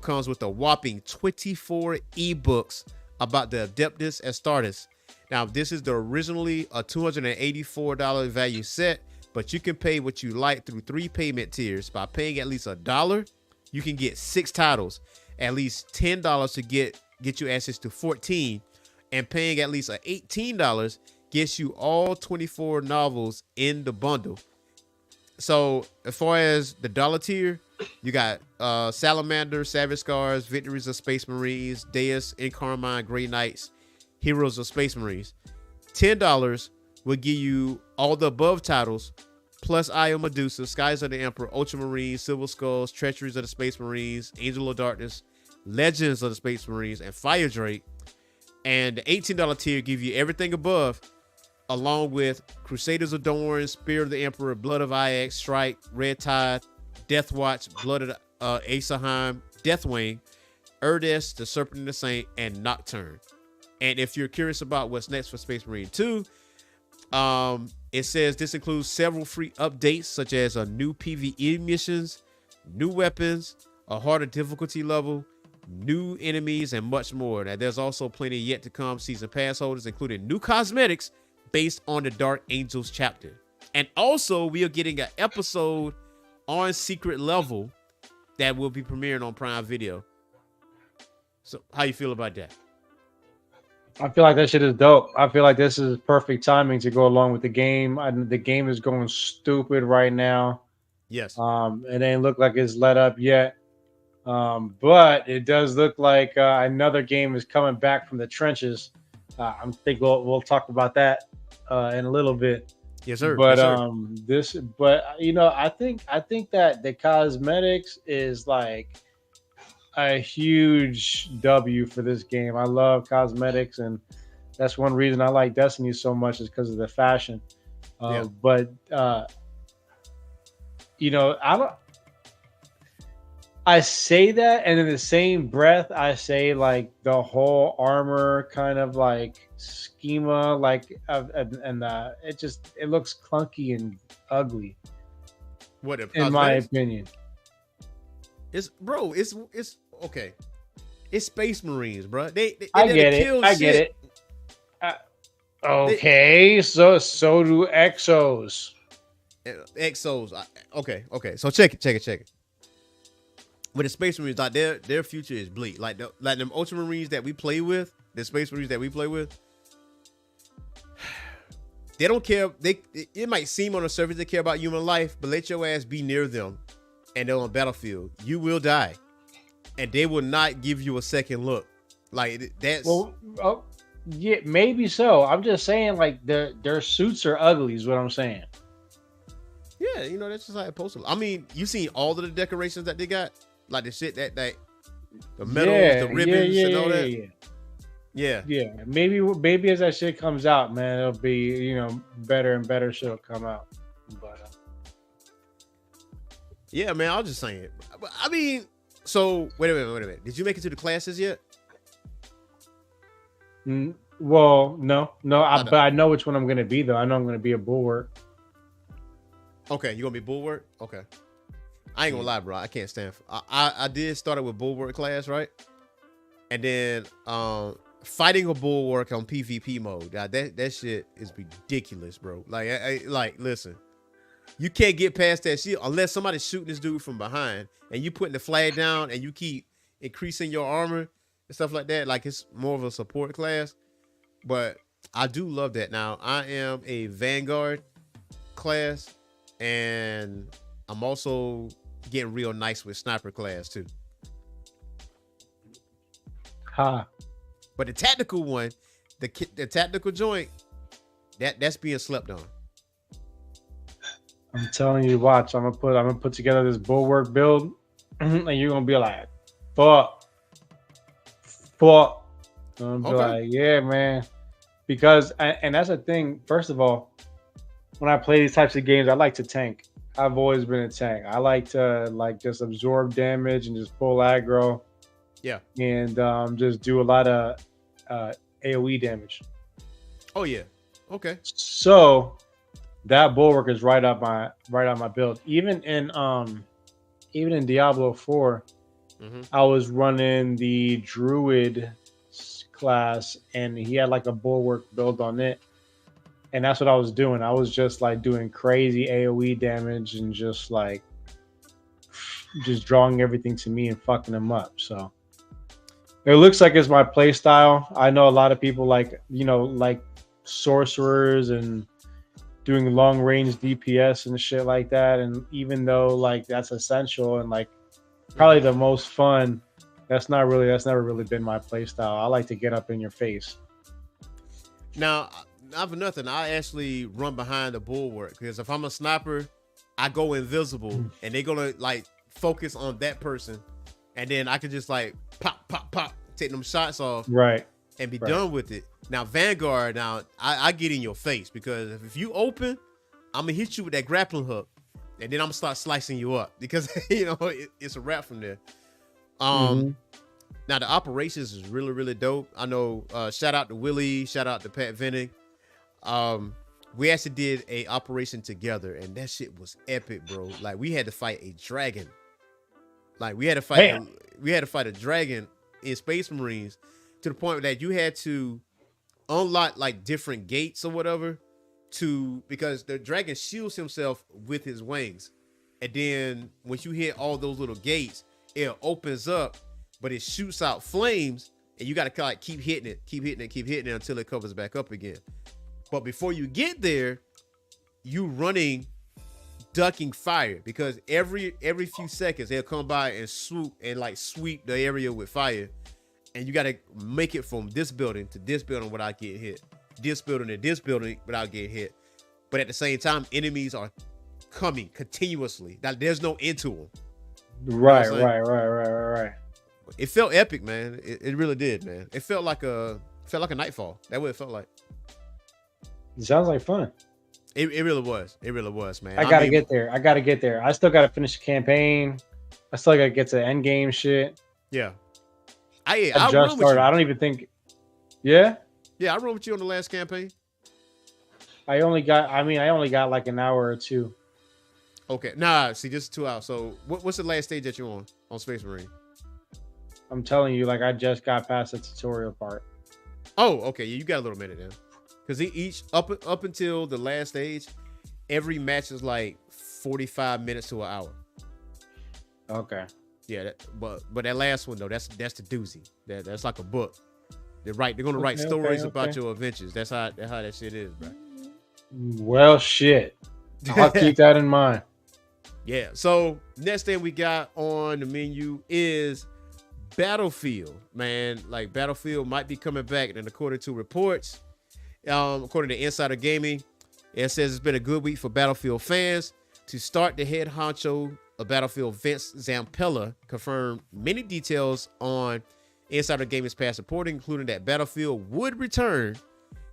comes with a whopping 24 ebooks about the Adeptus Astartes. Now, this is originally a $284 value set, but you can pay what you like through 3 payment tiers. By paying at least $1, you can get 6 titles, at least $10 to get you access to 14, and paying at least $18 gets you all 24 novels in the bundle. So as far as the dollar tier, you got Salamander, Savage Scars, Victories of Space Marines, Deus, Incarmine, Grey Knights, Heroes of Space Marines. $10 will give you all the above titles, plus Eye of Medusa, Skies of the Emperor, Ultramarines, Silver Skulls, Treacheries of the Space Marines, Angel of Darkness, Legends of the Space Marines, and Fire Drake. And the $18 tier give you everything above, along with Crusaders of Dorn, Spear of the Emperor, Blood of Ix, Strike, Red Tide, Death Watch, Blood of Asaheim, Deathwing, Erdest, the Serpent and the Saint, and Nocturne. And if you're curious about what's next for Space Marine 2, it says this includes several free updates, such as a new PvE missions, new weapons, a harder difficulty level, new enemies, and much more. Now, there's also plenty yet to come season pass holders, including new cosmetics based on the Dark Angels chapter. And also, we are getting an episode on Secret Level that will be premiering on Prime Video. So, how you feel about that? I feel like that shit is dope. I feel like this is perfect timing to go along with the game. The game is going stupid right now. Yes. It ain't look like it's let up yet. But it does look like another game is coming back from the trenches. I think we'll talk about that in a little bit. Yes, sir. But yes, sir. I think that the cosmetics is like a huge W for this game. I love cosmetics, and that's one reason I like Destiny so much is because of the fashion. But I say that, and in the same breath, I say like the whole armor kind of like schema, like it looks clunky and ugly. What in my opinion? It's okay. It's Space Marines, bro. I get it. Okay, so do Exos. Exos. Okay. So check it. With the Space Marines, like their future is bleak. Like them Ultramarines that we play with, the Space Marines that we play with, they don't care. It might seem on the surface they care about human life, but let your ass be near them, and they're on the battlefield, you will die, and they will not give you a second look. Like that's yeah, maybe so. I'm just saying, like their suits are ugly. Is what I'm saying. Yeah, that's just how it's supposed to look. I mean, you seen all of the decorations that they got. Like the shit that the medals, the ribbons, and all that. Yeah. Maybe as that shit comes out, man, it'll be better and better shit will come out. But yeah, man, I was just saying. I mean, so wait a minute. Did you make it to the classes yet? Well, no, but I know which one I'm gonna be though. I know I'm gonna be a bulwark. Okay, you gonna be bulwark? Okay. I ain't gonna lie, bro. I can't stand. I did start it with bulwark class, right? And then fighting a bulwark on PvP mode. God, that shit is ridiculous, bro. Like, listen, you can't get past that shit unless somebody's shooting this dude from behind, and you putting the flag down, and you keep increasing your armor and stuff like that. Like, it's more of a support class, but I do love that. Now, I am a Vanguard class, and I'm also getting real nice with sniper class too. But the tactical one, the tactical joint, that's being slept on. I'm telling you, watch. I'm gonna put together this bulwark build, and you're gonna be like, fuck. I'm gonna be like, yeah, man. Because and that's the thing. First of all, when I play these types of games, I like to tank. I've always been a tank. I like to just absorb damage and just pull aggro. Yeah. And just do a lot of AoE damage. Oh yeah. Okay. So that bulwark is right on my build. Even in Diablo 4, I was running the Druid class, and he had like a bulwark build on it. And that's what I was doing. I was just like doing crazy AoE damage and just drawing everything to me and fucking them up. So it looks like it's my play style. I know a lot of people like sorcerers and doing long range DPS and shit like that. And even though that's essential and probably the most fun, that's never really been my play style. I like to get up in your face. Now, not for nothing, I actually run behind the bulwark because if I'm a sniper, I go invisible and they're gonna focus on that person, and then I can just pop, take them shots off, right, and be done with it. Now Vanguard, I get in your face because if you open, I'm gonna hit you with that grappling hook, and then I'm gonna start slicing you up because it's a wrap from there. Now the operations is really, really dope. I know. Shout out to Willie. Shout out to Pat Venning. We actually did a operation together, and that shit was epic, bro. Like, we had to fight a dragon. We had to fight a dragon in Space Marines to the point that you had to unlock different gates or whatever because the dragon shields himself with his wings, and then once you hit all those little gates, it opens up, but it shoots out flames, and you got to keep hitting it until it covers back up again. But before you get there, you running, ducking fire, because every few seconds they'll come by and swoop and sweep the area with fire, and you got to make it from this building to this building without getting hit, this building to this building without getting hit. But at the same time, enemies are coming continuously. Now, there's no end to them. Right. It felt epic, man. It really did, man. It felt like a Nightfall. That's what it felt like. It sounds like fun. It really was. It really was, man. I gotta get there. I still gotta finish the campaign. I still gotta get to the end game shit. Yeah. I just started. I don't even think. Yeah. Yeah, I run with you on the last campaign. I only got like an hour or two. Okay. Nah, see, this is 2 hours. So what's the last stage that you're on Space Marine? I'm telling you, I just got past the tutorial part. Oh, okay. Yeah, you got a little minute then. Because each up until the last stage, every match is 45 minutes to an hour. Okay. Yeah, but that last one though, that's the doozy. That's like a book. They're gonna write stories about your adventures. That's how that shit is, bro. Well, shit. I'll keep that in mind. Yeah. So next thing we got on the menu is Battlefield, man. Battlefield might be coming back, and according to reports, according to Insider Gaming, it says it's been a good week for Battlefield fans. To start, the head honcho of Battlefield, Vince Zampella, confirmed many details on Insider Gaming's past reporting, including that Battlefield would return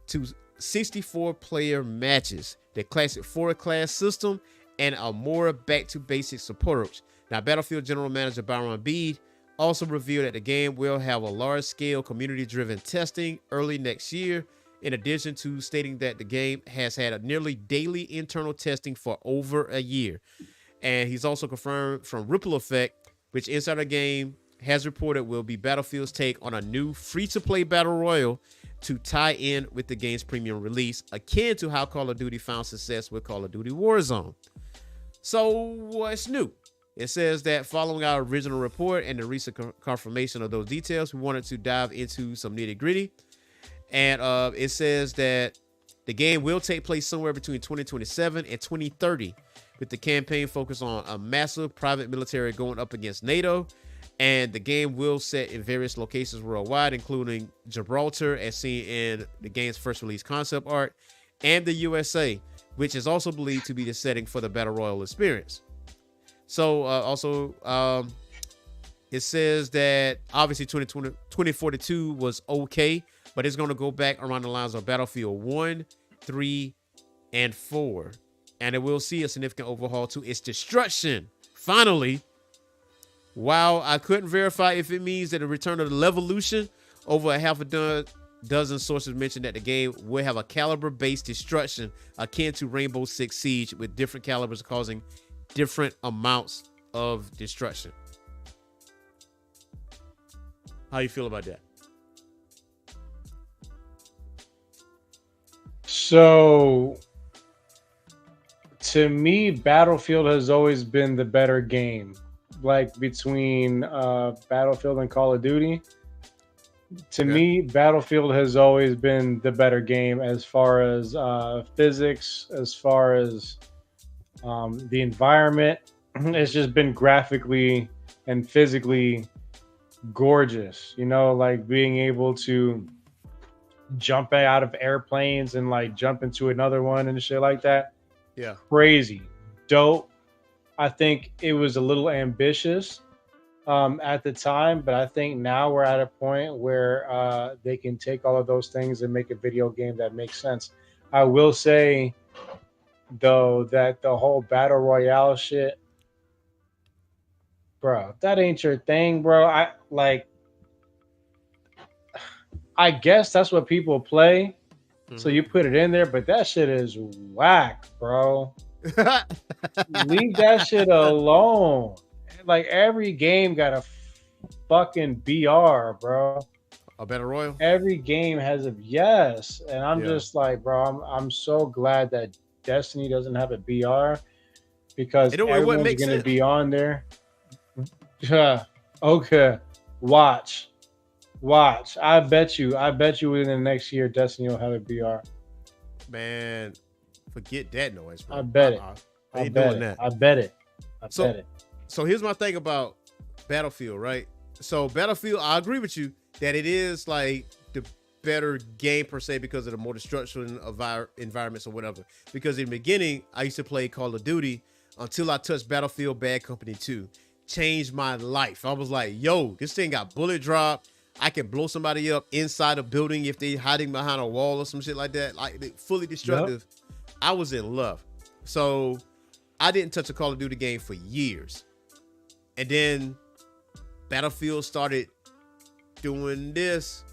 to 64-player matches, the classic 4-class system, and a more back-to-basics approach. Now, Battlefield General Manager Byron Bede also revealed that the game will have a large-scale community-driven testing early next year, in addition to stating that the game has had a nearly daily internal testing for over a year. And he's also confirmed from Ripple Effect, which Insider Game has reported will be Battlefield's take on a new free-to-play battle royale to tie in with the game's premium release, akin to how Call of Duty found success with Call of Duty Warzone. So what's new? It says that following our original report and the recent confirmation of those details, we wanted to dive into some nitty-gritty. And it says that the game will take place somewhere between 2027 and 2030, with the campaign focused on a massive private military going up against NATO. And the game will set in various locations worldwide, including Gibraltar, as seen in the game's first release concept art, and the USA, which is also believed to be the setting for the Battle Royale experience. So it says that obviously 2042 was okay, but it's going to go back around the lines of Battlefield 1, 3, and 4. And it will see a significant overhaul to its destruction. Finally, while I couldn't verify if it means that the return of the Levolution, over a half a dozen sources mentioned that the game will have a caliber-based destruction akin to Rainbow Six Siege, with different calibers causing different amounts of destruction. How you feel about that? So, to me, Battlefield has always been the better game. Like between Battlefield and Call of Duty, to me, Battlefield has always been the better game as far as physics, as far as the environment. It's just been graphically and physically gorgeous. You know, like being able to jump out of airplanes and like jump into another one and shit like that. Yeah, crazy, dope. I think it was a little ambitious at the time, but I think now we're at a point where they can take all of those things and make a video game that makes sense. I will say, though, that the whole battle royale shit, bro, that ain't your thing, bro. I guess that's what people play, so you put it in there, but that shit is whack, bro. Leave that shit alone. Like every game got a fucking BR, bro. A battle royale. Every game has a yes, and I'm just like, bro, I'm so glad that Destiny doesn't have a BR, because everyone's gonna be on there. Okay, watch. I bet you within the next year, Destiny will have a BR. Man, forget that noise, bro. I bet it. I bet it. So here's my thing about Battlefield, right? So Battlefield, I agree with you that it is like the better game per se because of the more destruction of environments or whatever. Because in the beginning, I used to play Call of Duty until I touched Battlefield Bad Company 2. Changed my life. I was like, yo, this thing got bullet drop. I can blow somebody up inside a building if they hiding behind a wall or some shit like that. Like fully destructive. Yep. I was in love. So I didn't touch a Call of Duty game for years. And then Battlefield started doing this.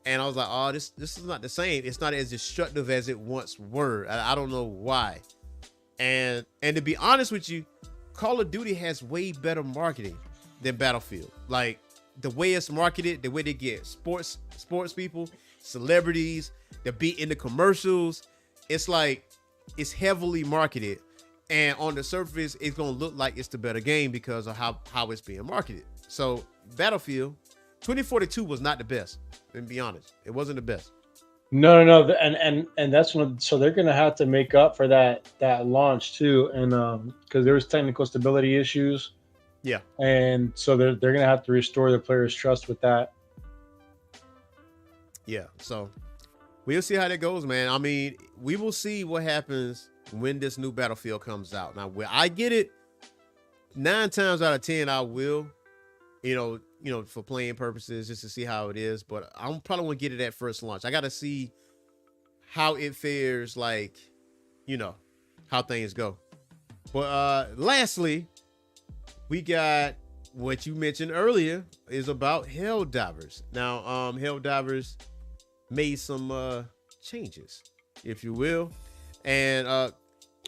And I was like, oh, this is not the same. It's not as destructive as it once were. I don't know why. And to be honest with you, Call of Duty has way better marketing than Battlefield. Like the way it's marketed, the way they get sports people, celebrities, they be in the commercials. It's like it's heavily marketed. And on the surface, it's going to look like it's the better game because of how it's being marketed. So Battlefield 2042 was not the best. To be honest, it wasn't the best. No, and that's when. So they're gonna have to make up for that launch too, and because there was technical stability issues. Yeah, and so they're gonna have to restore the players' trust with that. Yeah, so we'll see how that goes, man. I mean, we will see what happens when this new Battlefield comes out. Now, where I get it, 9 times out of 10, I will, for playing purposes, just to see how it is. But I'm probably gonna get it at first launch. I got to see how it fares, like, how things go. But lastly, we got what you mentioned earlier is about Helldivers. Now, Helldivers made some changes, if you will, and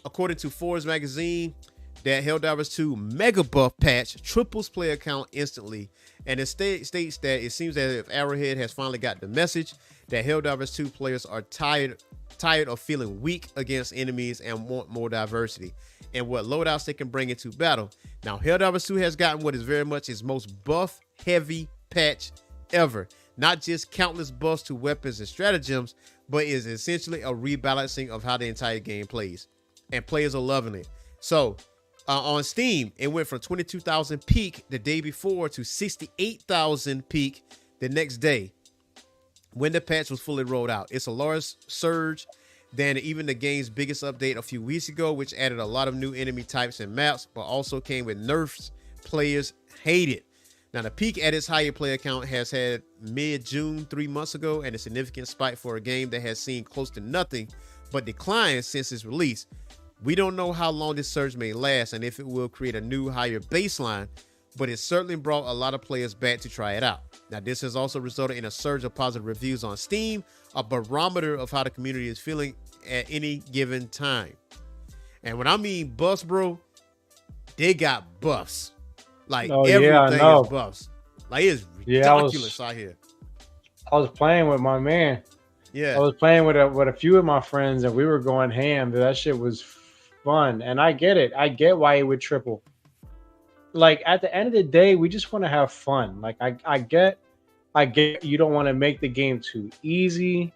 according to Forbes magazine, that Helldivers 2 Mega Buff patch triples player count instantly, and it states that it seems as if Arrowhead has finally got the message that Helldivers 2 players are tired of feeling weak against enemies and want more diversity and what loadouts they can bring into battle. Now, Helldivers 2 has gotten what is very much its most buff-heavy patch ever. Not just countless buffs to weapons and stratagems, but is essentially a rebalancing of how the entire game plays. And players are loving it. So, on Steam, it went from 22,000 peak the day before to 68,000 peak the next day when the patch was fully rolled out. It's a large surge than even the game's biggest update a few weeks ago, which added a lot of new enemy types and maps, but also came with nerfs players hated. Now, the peak at its higher player count has had mid-June 3 months ago, and a significant spike for a game that has seen close to nothing but decline since its release. We don't know how long this surge may last and if it will create a new higher baseline, but it certainly brought a lot of players back to try it out. Now, this has also resulted in a surge of positive reviews on Steam, a barometer of how the community is feeling at any given time. And when I mean buffs, bro, they got buffs. Like, everything is buffs. Like, it's ridiculous out here. I was playing with my man. Yeah. I was playing with a few of my friends, and we were going ham. That shit was fun. And I get it. I get why it would triple. Like, at the end of the day, we just want to have fun. Like, I get you don't want to make the game too easy.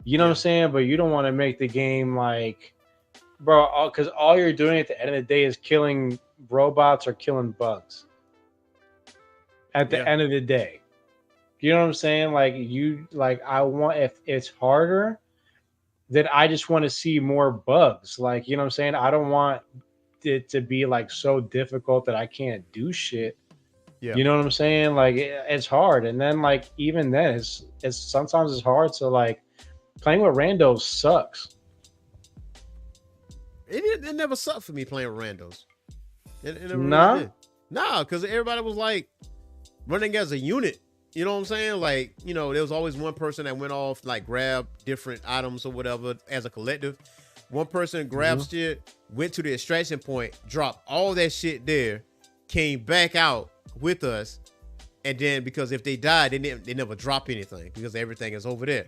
You know what I'm saying? But you don't want to make the game like, bro, because all you're doing at the end of the day is killing robots or killing bugs. At the end of the day. You know what I'm saying? If it's harder, then I just want to see more bugs. Like, you know what I'm saying? I don't want it to be like so difficult that I can't do shit. Yeah. You know what I'm saying? Like, it's hard. And then, like, even then, it's sometimes it's hard. So, like, playing with randos sucks. It never sucked for me playing with randos. Nah, because everybody was like running as a unit. You know what I'm saying? Like, there was always one person that went off, like, grab different items or whatever as a collective. One person grabbed shit, went to the extraction point, dropped all that shit there, came back out with us, and then because if they died, they never drop anything because everything is over there.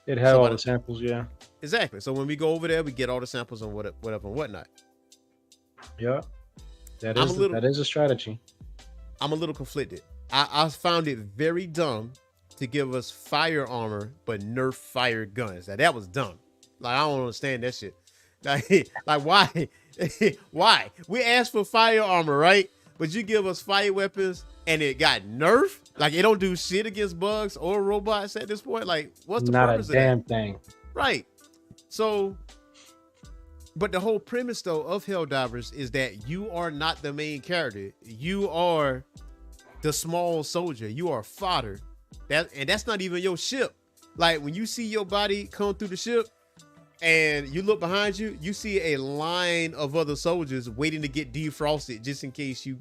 It had all the samples, yeah. Exactly. So when we go over there, we get all the samples and whatever and whatnot. Yeah. That is a strategy. I'm a little conflicted. I found it very dumb to give us fire armor but nerf fire guns. Now, that was dumb. Like, I don't understand that shit. Like why? Why? We asked for fire armor, right? But you give us fire weapons and it got nerfed? Like, it don't do shit against bugs or robots at this point? Like, what's the purpose of that? Not a damn thing. Right. So, but the whole premise, though, of Helldivers is that you are not the main character. You are the small soldier. You are fodder. That's not even your ship. Like, when you see your body come through the ship and you look behind you, you see a line of other soldiers waiting to get defrosted just in case you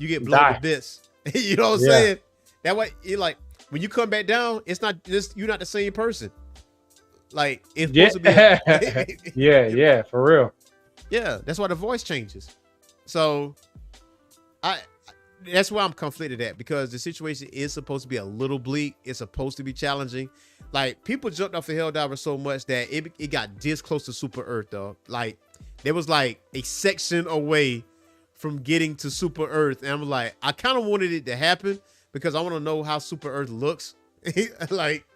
get blown to bits. You know what I'm saying? That way, like, when you come back down, it's not just you're not the same person. Like, it's supposed to be yeah, for real. Yeah, that's why the voice changes. So that's why I'm conflicted at, because the situation is supposed to be a little bleak. It's supposed to be challenging. Like, people jumped off the Helldivers so much that it got this close to Super Earth, though. Like, there was like a section away from getting to Super Earth, and I'm like, I kind of wanted it to happen because I want to know how Super Earth looks. Like,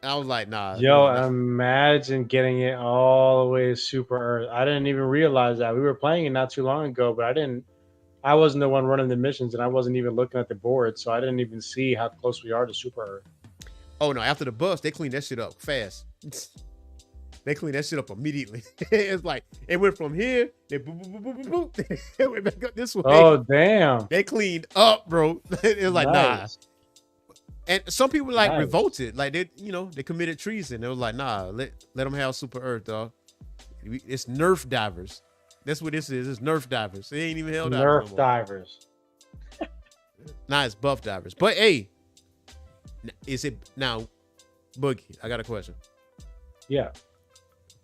I was like, nah. Yo, imagine getting it all the way to Super Earth. I didn't even realize that. We were playing it not too long ago, but I wasn't the one running the missions, and I wasn't even looking at the board, so I didn't even see how close we are to Super Earth. Oh, no, after the buffs, they cleaned that shit up fast. They cleaned that shit up immediately. It's like it went from here, they boop, boop, boop, boop, boop. It went back up this way. Oh damn! They cleaned up, bro. It was like Nice. nah. And some people like Nice. revolted, like they committed treason. They was like, nah, let them have Super Earth, dog. It's Nerf divers. That's what this is. It's Nerf divers. It ain't even Helldivers. Nerf divers. Nah, it's buff divers. But hey, is it now, Boogie? I got a question. Yeah.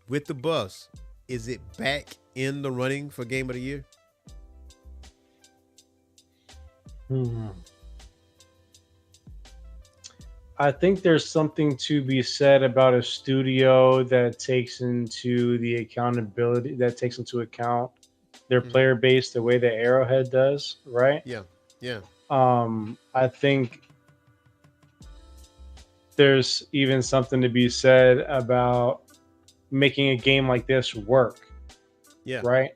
With the buffs, is it back in the running for Game of the Year? I think there's something to be said about a studio that takes into the accountability, that takes into account their player base the way that Arrowhead does, right? Yeah. I think there's even something to be said about making a game like this work. Yeah. Right.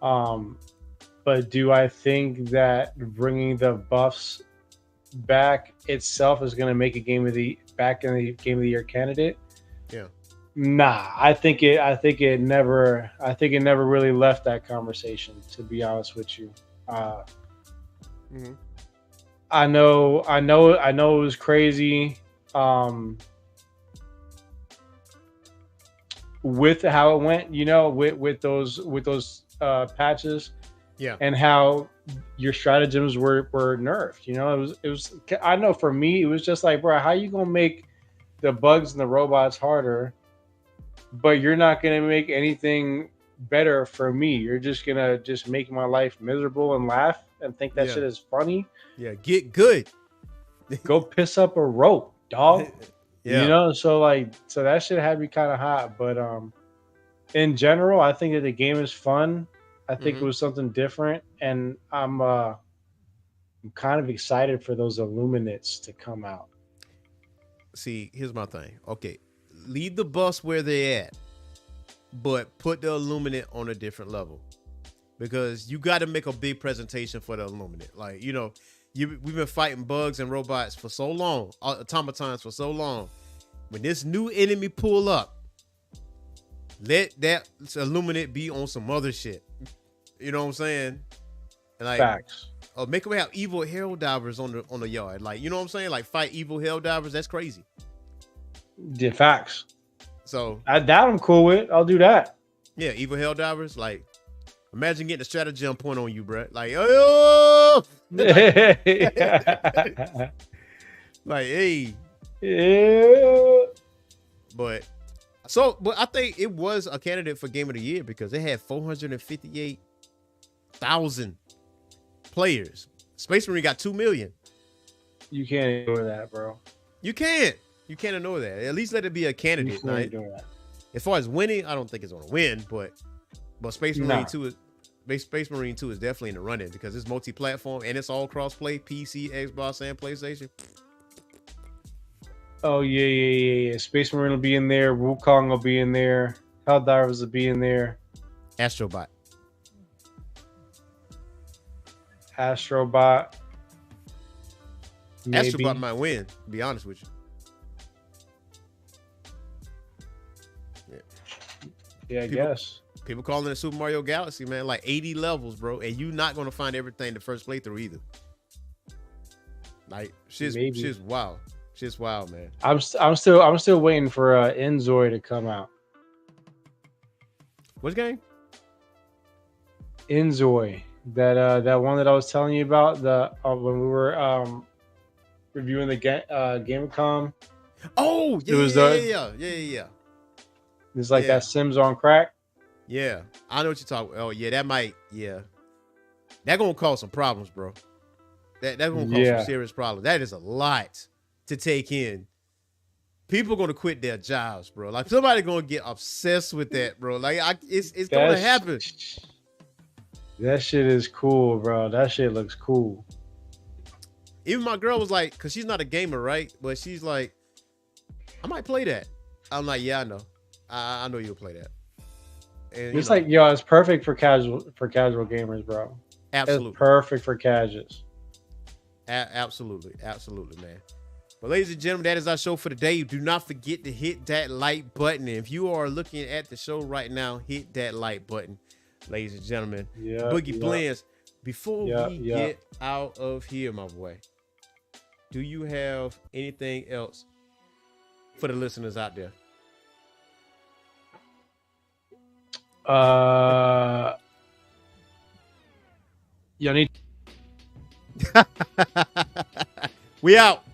But do I think that bringing the buffs back itself is going to make a game of the year candidate? Yeah. Nah, I think it never really left that conversation, to be honest with you. I know it was crazy with how it went, with those patches. Yeah. And how your stratagems were nerfed. It was I know for me, it was just like, bro, how you gonna make the bugs and the robots harder, but you're not gonna make anything better for me? You're just gonna make my life miserable and laugh and think that shit is funny. Yeah, get good. Go piss up a rope, dog. Yeah. So that shit had me kind of hot. But in general, I think that the game is fun. I think it was something different, and I'm kind of excited for those Illuminates to come out. See, here's my thing. Okay, leave the bus where they're at, but put the Illuminate on a different level, because you got to make a big presentation for the Illuminate. Like, we've been fighting bugs and robots for so long, automatons for so long. When this new enemy pull up, let that Illuminate be on some other shit. You know what I'm saying? And like, facts. Make them have evil Helldivers on the yard. Like, you know what I'm saying? Like, fight evil Helldivers. That's crazy. Yeah, facts. So that I'm cool with. I'll do that. Yeah, evil Helldivers. Like, imagine getting a stratagem point on you, bro. Like, oh, like, hey, yeah. But I think it was a candidate for Game of the Year because it had 458,000 players. Space Marine got 2 million. You can't ignore that, bro. You can't ignore that. At least let it be a candidate. Right? As far as winning, I don't think it's gonna win, but Space Marine 2 is Space Marine 2 is definitely in the running because it's multi-platform and it's all cross-play, PC, Xbox, and PlayStation. Oh yeah. Space Marine will be in there. Wukong will be in there. Helldivers will be in there. Astrobot Maybe. Astrobot might win, to be honest with you. Yeah, I guess. People calling it Super Mario Galaxy, man. Like 80 levels, bro. And you're not gonna find everything the first playthrough either. Like shit's wild. Shit's wild, man. I'm still waiting for Enzoi to come out. Which game? Enzoi. That one that I was telling you about when we were reviewing the Gamecom. Oh, yeah, it was yeah. It's like that Sims on crack. Yeah, I know what you're talking. Oh, yeah, that might. Yeah, that gonna cause some problems, bro. That gonna cause some serious problems. That is a lot to take in. People gonna quit their jobs, bro. Like somebody gonna get obsessed with that, bro. Like it's gonna happen. That shit is cool, bro. That shit looks cool. Even my girl was like, because she's not a gamer, right? But she's like, I might play that. I'm like, yeah, I know. I know you'll play that. And, it's like, yo, it's perfect for casual gamers, bro. Absolutely. It's perfect for casuals. Absolutely, man. Well, ladies and gentlemen, that is our show for today. Do not forget to hit that like button. If you are looking at the show right now, hit that like button, ladies and gentlemen. Boogie Blends. Before we get out of here, my boy, do you have anything else for the listeners out there? Y'all need. We out.